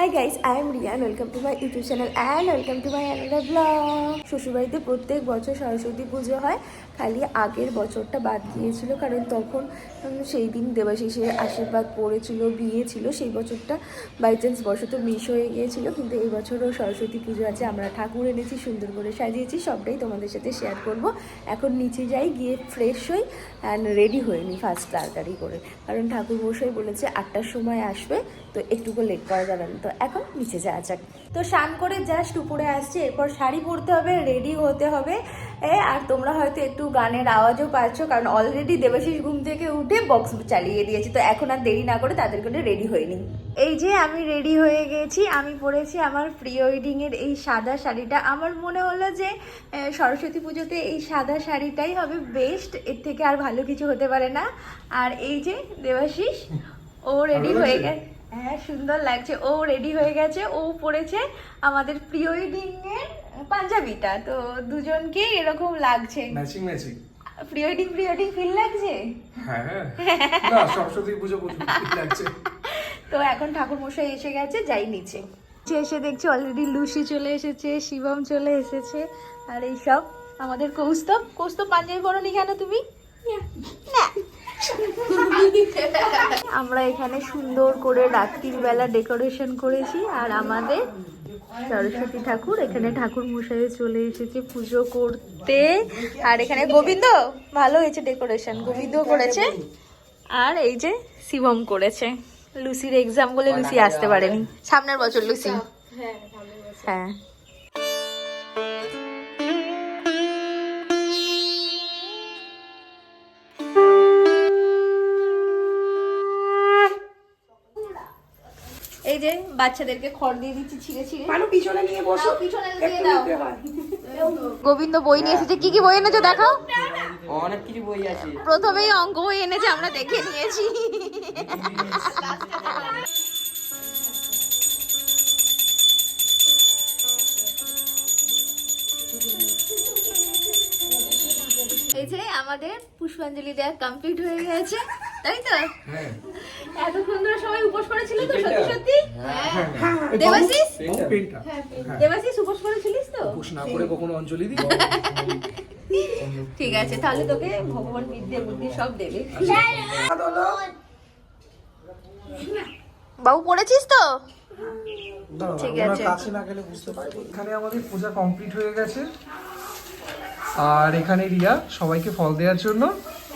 High guys, I am Riyan. Welcome to my YouTube channel and welcome to my another vlog. শ্বশুরবাড়িতে প্রত্যেক বছর সরস্বতী পুজো হয়, খালি আগের বছরটা বাদ গিয়েছিল কারণ তখন সেই দিন দেবাশিসের আশীর্বাদ পড়েছিল, বিয়ে ছিল। সেই বছরটা বাই চান্স বশত মিস হয়ে গিয়েছিল, কিন্তু এই বছরও সরস্বতী পুজো আছে। আমরা ঠাকুর এনেছি, সুন্দর করে সাজিয়েছি, সবটাই তোমাদের সাথে শেয়ার করব। এখন নিচে যাই, গিয়ে ফ্রেশ হই অ্যান্ড রেডি হয়ে নিই ফার্স্ট তাড়াতাড়ি করে, কারণ ঠাকুর মশাই বলেছে 8টার সময় আসবে, তো একটুকু লেট করা যাবে না। তো এখন নিচে যাওয়া যাক। তো স্নান করে জাস্ট উপরে আসছে, এরপর শাড়ি পরতে হবে, রেডি হতে হবে। আর তোমরা হয়তো একটু গানের আওয়াজও পাচ্ছ, কারণ অলরেডি দেবাশিস ঘুম থেকে উঠে বক্স চালিয়ে দিয়েছি। তো এখন আর দেরি না করে তাদের করে রেডি হয়ে নিই। এই যে আমি রেডি হয়ে গেছি, আমি পরেছি আমার প্রি ওয়েডিংয়ের এই সাদা শাড়িটা। আমার মনে হলো যে সরস্বতী পুজোতে এই সাদা শাড়িটাই হবে বেস্ট, এর থেকে আর ভালো কিছু হতে পারে না। আর এই যে দেবাশিস, ও রেডি হয়ে গেছে। হ্যাঁ, সুন্দর লাগছে। ও রেডি হয়ে গেছে, ও পরেছে আমাদের প্রি ওয়েডিং এর পাঞ্জাবিটা। তো দুজনকে এরকম লাগছে, matching matching pre wedding feel লাগছে। হ্যাঁ না, সরস্বতী পুজো ফিল লাগছে। তো এখন ঠাকুর মশাই এসে গেছে, যাই নিচে। এসে দেখছি অলরেডি লুসি চলে এসেছে, শিবম চলে এসেছে, আর এই সব আমাদের কৌস্তব পাঞ্জাবি পরনি কেন তুমি? না, আমরা এখানে সুন্দর করে রাত্রির বেলা ডেকোরেশন করেছি। আর আমাদের সরস্বতী ঠাকুর, এখানে ঠাকুর মশাই চলে এসেছে পুজো করতে। আর এখানে গোবিন্দ, ভালো হয়েছে ডেকোরেশন, গোবিন্দ করেছে। আর এই যে শিবম করেছে। লুসির এক্সাম বলে লুসি আসতে পারেনি, সামনের বছর লুসি। হ্যাঁ, এই যে বাচ্চাদেরকে খড় দিয়ে দিচ্ছি ছিঁড়ে ছিঁড়ে। পিছনে নিয়ে বসো, পিছনে দিয়ে দাও। গোবিন্দ বই নিয়ে এসেছে। কি কি বই এনেছো দেখাও। অনেক কিছু বই আছে। প্রথমেই অঙ্ক বই এনেছে, আমরা দেখে নিয়েছি। এই যে আমাদের পুষ্পাঞ্জলি দেওয়া কমপ্লিট হয়ে গেছে, তাই তো? হ্যাঁ, এতক্ষণ ধরে সবাই উপোস করেছিল তো? সত্যি সত্যি? দেবাশিস, দেবাশিস উপোস করেছিলিস তো? উপোস না করে কখনো অঞ্জলি দিই? ঠিক আছে, তাহলে তোকে ভগবান বিদ্যে বুদ্ধি সব দেবে। বাবু পড়েছিস তো? ঠিক আছে। কাছে না গেলে বুঝতে পারবো। এখানে আমাদের পূজা কমপ্লিট হয়ে গেছে, আর এখানে রিয়া সবাইকে ফল দেওয়ার জন্য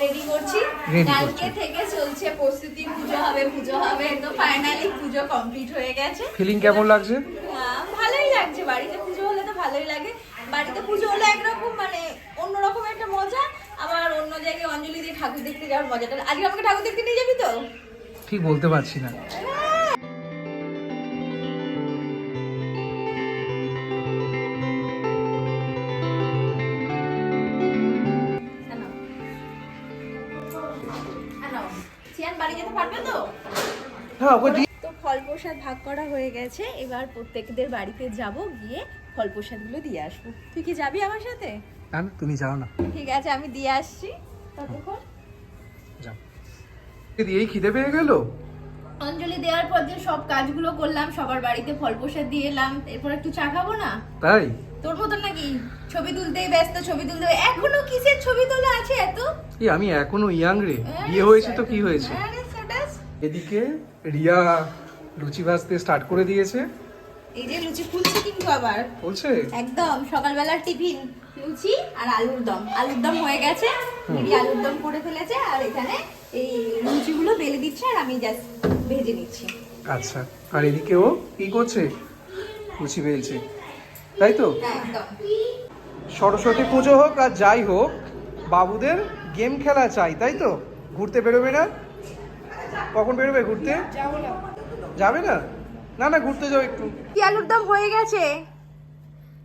রেডি করছি। কালকে থেকে চলছে প্রস্তুতি, পুজো হবে, তো ফাইনালি পুজো কমপ্লিট হয়ে গেছে। ফিলিং কেমন লাগছে? ভালোই লাগছে। বাড়িতে পুজো হলে তো ভালোই লাগে। বাড়িতে পুজো হলে একরকম মানে অন্যরকম একটা মজা, আবার অন্য জায়গায় অঞ্জলি দিয়ে ঠাকুর দেখতে যাওয়ার মজাটা। আজকে আমাকে ঠাকুর দেখতে নিয়ে যাবি তো? ঠিক বলতে পারছি না। বাড়ি যেতে পারবে তো? হ্যাঁ, তো ফল প্রসাদ ভাগ করা হয়ে গেছে, এবার প্রত্যেকদের বাড়িতে যাব, গিয়ে ফল প্রসাদগুলো দিয়ে আসবো। তুই কি যাবি আমার সাথে? না, তুমি যাও না। ঠিক আছে, আমি দিয়ে আসছি ততক্ষণ। যাও। এই খিদে পেয়ে গেল। অঞ্জলি দেওয়ার পর যে সব কাজগুলো করলাম, সবার বাড়িতে ফল প্রসাদ দিয়ে এলাম, এরপর একটু চা খাবো না? তাই? তোর মতন নাকি ছবি তুলতেই ব্যস্ত, ছবি তুলতে। এখনো কিসের ছবি তোলা আছে এত? আমি এখনো ইয়াং রে, বিয়ে হয়েছে তো কি হয়েছে? এদিকে রিয়া লুচি ভাজতে স্টার্ট করে দিয়েছে। এই যে লুচি ফুলছে কিন্তু আবার বলছে একদম সকালবেলার টিফিন লুচি আর আলুর দম হয়ে গেছে। রিয়া আলুর দম করে ফেলেছে, আর এখানে এই লুচিগুলো বেলে দিচ্ছে, আর আমি জাস্ট ভেজে নিচ্ছি। আচ্ছা, আর এদিকে ও কি করছে? লুচি বেলছে, তাই তো? একদম। সরস্বতী পুজো হোক আর যাই হোক, বাবুদের গেম খেলা চাই, তাই তো? ঘুরতে বেরোবে না? কখন বেরোবে ঘুরতে? যাবে না? না না, ঘুরতে যাও একটু। কি আলুর দম হয়ে গেছে,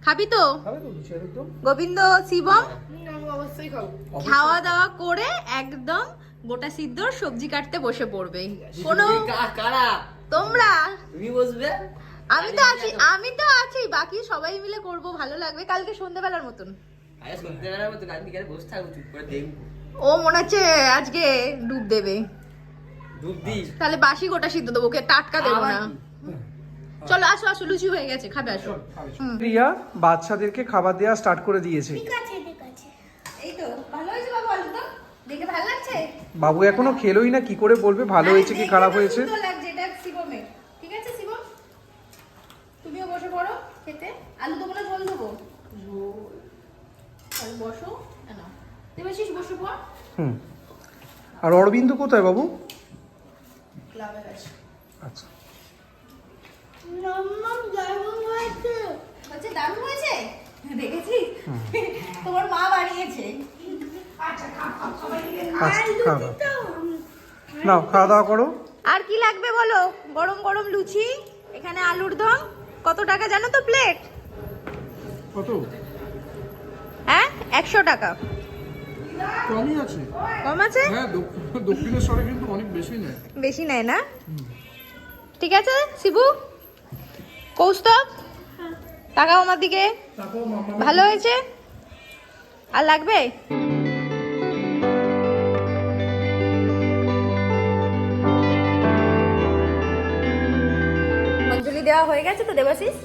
খাবি তো? গোবিন্দ, শিবম খাওয়া দাওয়া করে একদম গোটা সিদ্ধর সবজি কাটতে বসে পড়বে। কোনো তোমরা, তুমি বসবে, আমি তো আছি, বাকি সবাই মিলে করব, ভালো লাগবে। কালকে সন্ধ্যাবেলার মতন ও মনে হচ্ছে আজকে ডুব দেবে। তাহলে বাসি গোটা সিদ্ধ দেবো, টাটকা দেবো না। চলো আসো আসো, লুচি হয়ে গেছে, খাবে আসো। রিয়া বাচ্চাদেরকে খাবার দেওয়া স্টার্ট করে দিয়েছে। এই তো ভালো হয়েছে বাবু, আলু তো দেখে ভালো লাগছে। বাবু এখনো খেলোই না, কি করে বলবে ভালো হয়েছে কি খারাপ হয়েছে? সুন্দর লাগছে, এটা শিবমের। ঠিক আছে শিবম, তুমিও বসে পড়ো খেতে। আলু দেবো না ঝোল দেবো? ঝোল। বসো না, দেবাশিস বসে পড়। আর অরবিন্দ কোথায় বাবু? ক্লাবে গেছে। আচ্ছা, হচ্ছে দারুণ হয়েছে, দেখেছিস? তোমার মা বানিয়েছে। আচ্ছা নাও খাওয়া দাওয়া করো। আর কি লাগবে বলো? গরম গরম লুচি, এখানে আলুর দম। কত টাকা জানো তো প্লেট? কত? হ্যাঁ 100 টাকা। কমই আছে। কম আছে? হ্যাঁ, দক্ষিণেশ্বরে কিন্তু অনেক বেশি নেয়। বেশি নেয় না? ঠিক আছে শিবু, কৌস্তব তাকাও আমার দিকে। ভালো হয়েছে? আর লাগবে? অঞ্জলি দেওয়া হয়ে গেছে তো দেবাশিস?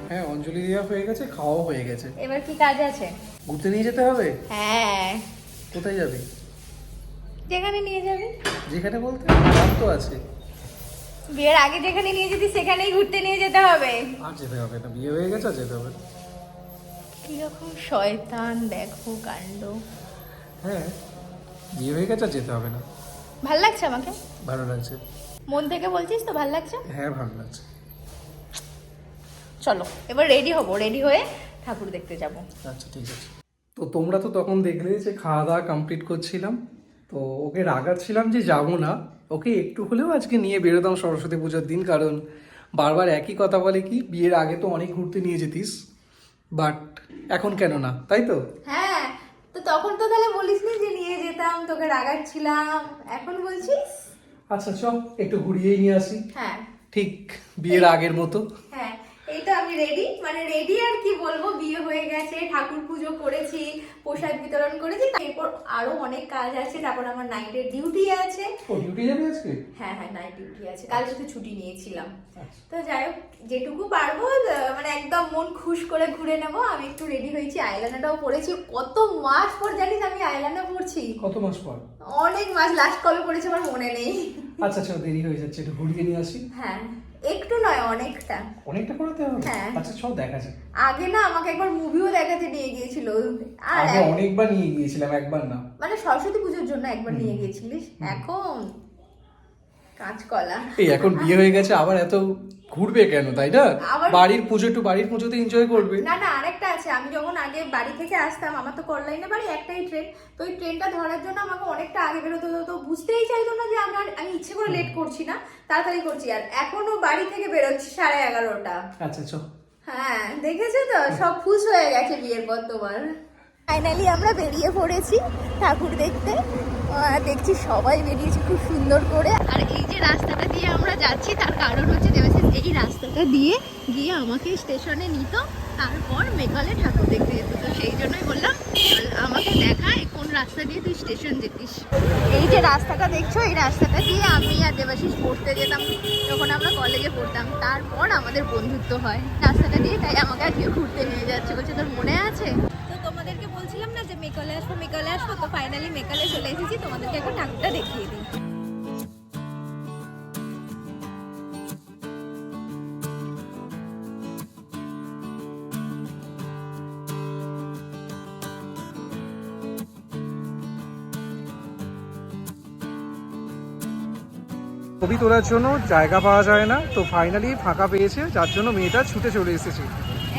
হ্যাঁ, অঞ্জলি দেওয়া হয়ে গেছে, খাওয়াও হয়ে গেছে। এবার কি কাজ আছে? ঘুরতে নিয়ে যেতে হবে। হ্যাঁ, কোথায় যাবে? যেখানে নিয়ে যাবে। যেখানে বলতে নাম তো আছে। বিয়ের আগে যেখানে নিয়ে যেতি সেখানেই ঘুরতে নিয়ে যেতে হবে। আর যেতে হবে না, বিয়ে হয়ে গেছে, আর যেতে হবে না। কিরকম শয়তান দেখো কাণ্ড। হ্যাঁ, বিয়ে হয়ে গেছে, আর যেতে হবে না। ভাল লাগছে আমাকে? ভালো লাগছে। মন থেকে বলছিস তো ভাল লাগছে? হ্যাঁ, ভালো লাগছে। চলো এবার রেডি হবো, রেডি হয়ে ঠাকুর দেখতে যাব। আচ্ছা ঠিক আছে। তো তোমরা তো তখন দেখলে যে খাওয়া দাওয়া কমপ্লিট করছিলাম, তো ওকে রাগাচ্ছিলাম যে যাবো না, ওকে একটু হলেও আজকে নিয়ে বেরোতাম সরস্বতী পুজোর দিন, কারণ বারবার একই কথা বলে কি বিয়ের আগে তো অনেক ঘুরতে নিয়ে যেতিস, বাট এখন কেন না, তাই তো? হ্যাঁ, তো তখন তো তাহলে বলিসনি যে নিয়ে যেতাম, তোকে রাগাচ্ছিলাম, এখন বলছিস? আচ্ছা চল একটু ঘুরিয়েই নিয়ে আসি। হ্যাঁ ঠিক বিয়ের আগের মতো। হ্যাঁ, এই তো আমি রেডি, মানে রেডি আর কি বলবো, বিয়ে হয়ে গেছে, ঠাকুর পুজো করেছি, প্রসাদ বিতরণ করেছি, তারপর আরো অনেক কাজ আছে, তারপর আমার নাইটের ডিউটি আছে। ও ডিউটি যাবে আজকে? হ্যাঁ হ্যাঁ, নাইট ডিউটি আছে, কালকে তো ছুটি নিয়েছিলাম। আচ্ছা। তো যাই হোক, যেটুকু পারবো মানে একদম মন খুশ করে ঘুরে নেবো। আমি একটু রেডি হয়েছি, আইলাইনারটাও পরেছি। কত মাস পর জানিস আমি আইলাইনার পরছি? কত মাস পর? অনেক মাস, লাস্ট কবে পরেছি আমার মনে নেই। আচ্ছা চল, দেরি হয়ে যাচ্ছে, একটু ঘুরিয়ে নিয়ে আসি। হ্যাঁ, একটু নয় অনেকটা। অনেকটা করাতে হবে? হ্যাঁ। আচ্ছা চল দেখা যাক। আগে না আমাকে একবার মুভিও দেখাতে নিয়ে গিয়েছিল, আর আগে অনেকবার নিয়ে গিয়েছিলাম, একবার না। মানে সরস্বতী পুজোর জন্য একবার নিয়ে গিয়েছিলিস, এখন কাঁচকলা। এই এখন বিয়ে হয়ে গেছে আবার এত ঘুরবে কেন, তাই না? আবার- বাড়ির পুজো একটু বাড়ির পুজোতে এনজয় করবে। না না, আরেকটা আছে। আমি যখন আগে বাড়ি থেকে আসতাম, আমার তো করলাইনে বাড়ি, একটাই ট্রেন, তো ওই ট্রেনটা ধরার জন্য আমাকে অনেকটা আগে বেরোতে হতো, তো বুঝতেই চাইতো না যে আমি ইচ্ছে করে লেট করছি না, তাড়াতাড়ি করছি। আর এখনো বাড়ি থেকে বেরোচ্ছি 11:30। আচ্ছা চল। হ্যাঁ, দেখেছো তো, সব খুশ হয়ে গেছে বিয়ের পর তোমার। ফাইনালি আমরা বেরিয়ে পড়েছি ঠাকুর দেখতে। দেখছি সবাই বেরিয়েছে খুব সুন্দর করে। আর এই যে রাস্তাটা দিয়ে আমরা যাচ্ছি, তার কারণ হচ্ছে দেবাশিস এই রাস্তাটা দিয়ে গিয়ে আমাকে স্টেশনে নিত, তারপর মেঘালয় ঠাকুর দেখতে যেত। তো সেই জন্যই বললাম আমাকে দেখায় কোন রাস্তা দিয়ে তুই স্টেশন যেতিস। এই যে রাস্তাটা দেখছো, এই রাস্তাটা দিয়ে আমি আর দেবাশিস পড়তে যেতাম যখন আমরা কলেজে পড়তাম। তারপর আমাদের বন্ধুত্ব হয় রাস্তাটা দিয়ে, তাই আমাকে আজকে ঘুরতে নিয়ে যাচ্ছে, বলছে তোর মনে আছে? তো তোমাদেরকে বলছিলাম না যে মেঘালয় আসবো মেঘালয় আসবো, তো ফাইনালি মেঘালয় চলে এসেছি। তোমাদেরকে এখন ঠাকুরটা দেখিয়ে দিই। ছবি তোলার জন্য জায়গা পাওয়া যায় না, তো ফাইনালি ফাঁকা পেয়েছে, যার জন্য মেয়েটা ছুটে চলে এসেছে,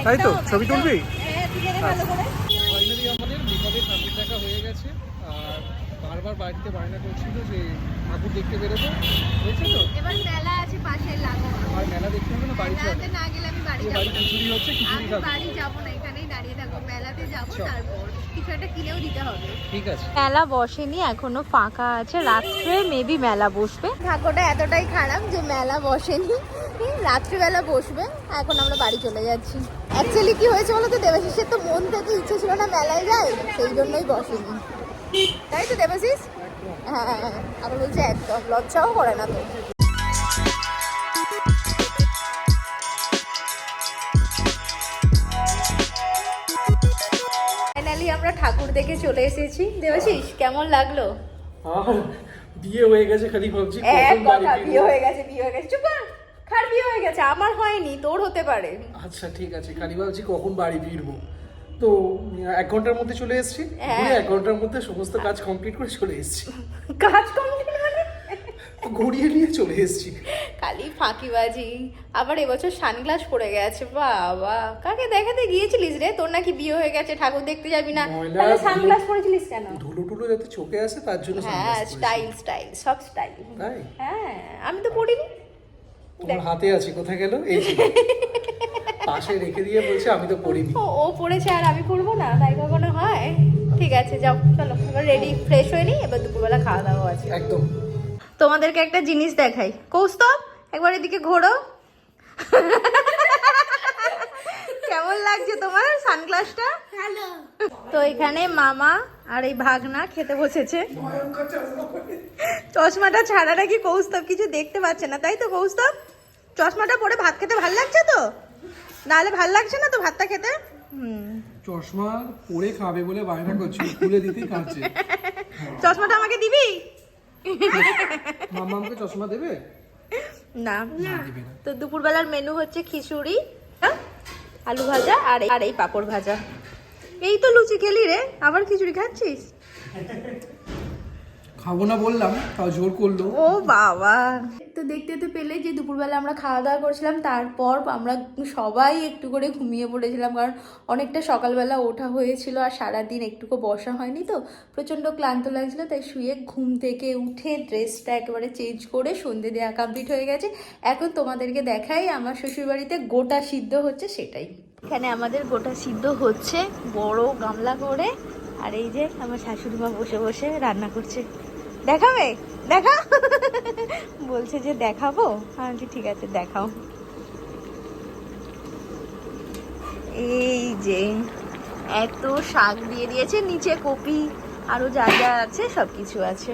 তাই তো? ছবি তুলবি? হ্যাঁ, তুলে নে ভালো করে। ফাইনালি আমাদের মেঘালয় ঠাকুর দেখা হয়ে গেছে, আর বারবার বাড়িতে বায়না করছিল যে ঠাকুর দেখতে বেরোবো, বুঝছো তো? এবার মেলা আছে পাশে, লাগোয়া। আর মেলা দেখতে হবে না, বাড়ি যাবে। মেলাতে না গেলে আমি বাড়ি বাড়ি যাবো না। খিচুড়ি হচ্ছে, খিচুড়ি আমি খাবো। বাড়ি যাবো না, এখানেই দাঁড়িয়ে থাকবো। মেলাতে যাবো, চল। তারপর কিছু একটা কিনেও দিতে হবে। ঠিক আছে। মেলা বসেনি, এখনো ফাঁকা আছে, রাত্রে মেবি মেলা বসবে। ভাগ্যটা এতটাই খারাপ যে মেলা বসেনি, রাত্রিবেলা বসবে। এখন আমরা বাড়ি চলে যাচ্ছি। অ্যাকচুয়ালি কি হয়েছে বলো তো, দেবাশিসের তো মন থেকে ইচ্ছে ছিল না মেলায় যায়, সেই জন্যই বসেনি, তাই তো দেবাশিস? হ্যাঁ, আবার বলছে একদম লজ্জাও করে না তো। আমরা ঠাকুর দেখে চলে এসেছি। দেবাশিস কেমন লাগলো? আর বিয়ে হয়ে গেছে, খালি ভাবছি এক কখন বাড়ি কথা, ফিরবো। বিয়ে হয়ে গেছে, বিয়ে হয়ে গেছে। চুপ কর, কার বিয়ে হয়ে গেছে? আমার হয়নি, তোর হতে পারে। আচ্ছা ঠিক আছে, খালি ভাবছি কখন বাড়ি ফিরবো। তো 1 ঘন্টার মধ্যে চলে এসেছি, হ্যাঁ। ঘুরে 1 ঘন্টার মধ্যে সমস্ত কাজ কমপ্লিট করে চলে এসেছি। কাজ কমপ্লিট মানে ঘুরিয়ে নিয়ে চলে এসেছি। খালি ফাঁকিবাজি। আবার এবছর সানগ্লাস পরে গেছে, বাবা কাকে দেখাতে গিয়েছিলিস রে? তোর নাকি বিয়ে হয়ে গেছে, ঠাকুর দেখতে যাবি না, ময়লা, তাহলে সানগ্লাস পরেছিলিস কেন? ধুলো টুলো যাতে চোখে আসে তার জন্য হ্যাঁ, sunglass পরেছি। স্টাইল স্টাইল, সব স্টাইল। তাই হ্যাঁ, আমি তো পড়িনি। তোমার হাতে আছে, কোথায় গেল? এই যে পাশে রেখে দিয়ে বলছে আমি তো পড়িনি। ও পড়েছে আর আমি পড়বো না, তাই কখনো হয়? ঠিক আছে, যাও চলো, এবার রেডি ফ্রেশ হয়ে নি, এবার দুপুরবেলা খাওয়া দাওয়া আছে। একদম। তোমাদেরকে একটা জিনিস দেখাই। কৌস্তব একবার এদিকে ঘোরো। কেমন লাগছে তোমার সানগ্লাসটা? ভালো। তো এখানে মামা আর এই ভাগনা খেতে বসেছে। চশমাটা ছাড়া নাকি কৌস্তব কিছু দেখতে পাচ্ছে না, তাই তো কৌস্তব? চশমাটা পরে ভাত খেতে ভাল লাগছে তো? নাহলে ভাল লাগছে না তো ভাতটা খেতে? চশমা পরে খাবে বলে বায়না করছিল, খুলে দিতেই কাঁদছে। চশমাটা আমাকে দিবি? মাম্মা আমাকে চশমা দেবে? না। দিবে না। তো দুপুরবেলার মেনু হচ্ছে খিচুড়ি, আলু ভাজা আর এই পাঁপড় ভাজা। এই তো লুচি খেলি রে, আবার খিচুড়ি খাচ্ছিস? খাবো না বললাম, তাও জোর করলো। ও বাবা। তো দেখতে তো পেলে যে দুপুরবেলা আমরা খাওয়া দাওয়া করছিলাম, তারপর আমরা সবাই একটু করে ঘুমিয়ে পড়েছিলাম, কারণ অনেকটা সকালবেলা ওঠা হয়েছিল আর সারাদিন একটুকু বসা হয়নি, তো প্রচণ্ড ক্লান্ত লাগছিল, তাই শুয়ে ঘুম থেকে উঠে ড্রেসটা একেবারে চেঞ্জ করে সন্ধে দেওয়া কমপ্লিট হয়ে গেছে। এখন তোমাদেরকে দেখাই আমার শ্বশুরবাড়িতে গোটা সিদ্ধ হচ্ছে সেটাই। এখানে আমাদের গোটা সিদ্ধ হচ্ছে বড় গামলা করে, আর এই যে আমার শাশুড়ি মা বসে বসে রান্না করছে। দেখাবে? দেখা। বলছে যে দেখাবো, আমি ঠিক আছে দেখাও। এই যে এত শাক দিয়ে দিয়েছে, নিচে কপি আরো যা যা আছে সবকিছু আছে।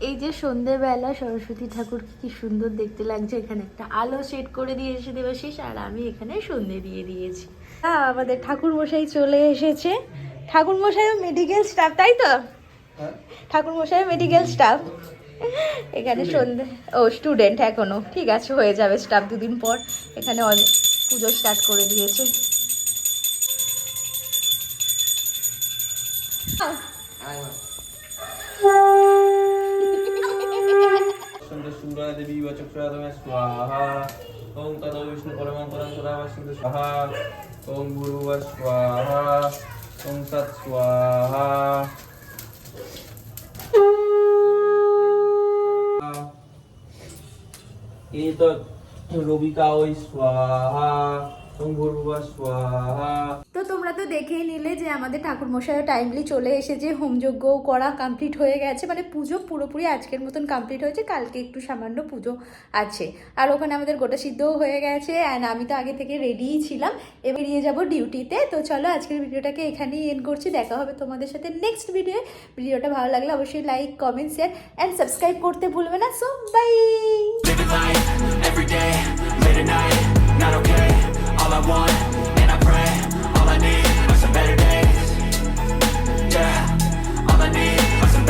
এই যে সন্ধেবেলা সরস্বতী ঠাকুরকে কি সুন্দর দেখতে লাগছে। এখানে একটা আলো সেট করে দিয়েছে দেবাশিস, আর আমি এখানে সন্ধে দিয়ে দিয়েছি। আমাদের ঠাকুর মশাই চলে এসেছে। ঠাকুর মশাইও মেডিকেল স্টাফ, তাই তো? ঠাকুর মশাই মেডিকেল স্টাফ। এখানে সন্ধে স্টুডেন্ট এখনো, ঠিক আছে হয়ে যাবে স্টাফ 2 দিন পর। এখানে পুজো স্টার্ট করে দিয়েছে। सूर्य देवी वचक्षुराधमे स्वाहा ओम तदो विष्णु परमात्मा सदा वसन्तु स्वाहा ओम भूर्भुवः स्वाहा ओम तत् स्वाहा एतत् रविकावै स्वाहा ओम भूर्भुवः स्वाहा। তো তোমরা তো দেখেই নিলে যে আমাদের ঠাকুর মশাইও টাইমলি চলে এসেছে, হোমযজ্ঞও করা কমপ্লিট হয়ে গেছে, মানে পুজো পুরোপুরি আজকের মতন কমপ্লিট হয়েছে, কালকে একটু সামান্য পুজো আছে। আর ওখানে আমাদের গোটা সিদ্ধও হয়ে গেছে, অ্যান্ড আমি তো আগে থেকে রেডিই ছিলাম, এবার বেরিয়ে যাব ডিউটিতে। তো চলো আজকের ভিডিওটাকে এখানেই এন্ড করছি, দেখা হবে তোমাদের সাথে নেক্সট ভিডিও। ভিডিওটা ভালো লাগলে অবশ্যই like, comment, share and subscribe করতে ভুলবে না। So bye. Living life every day, late at night, not okay. All I want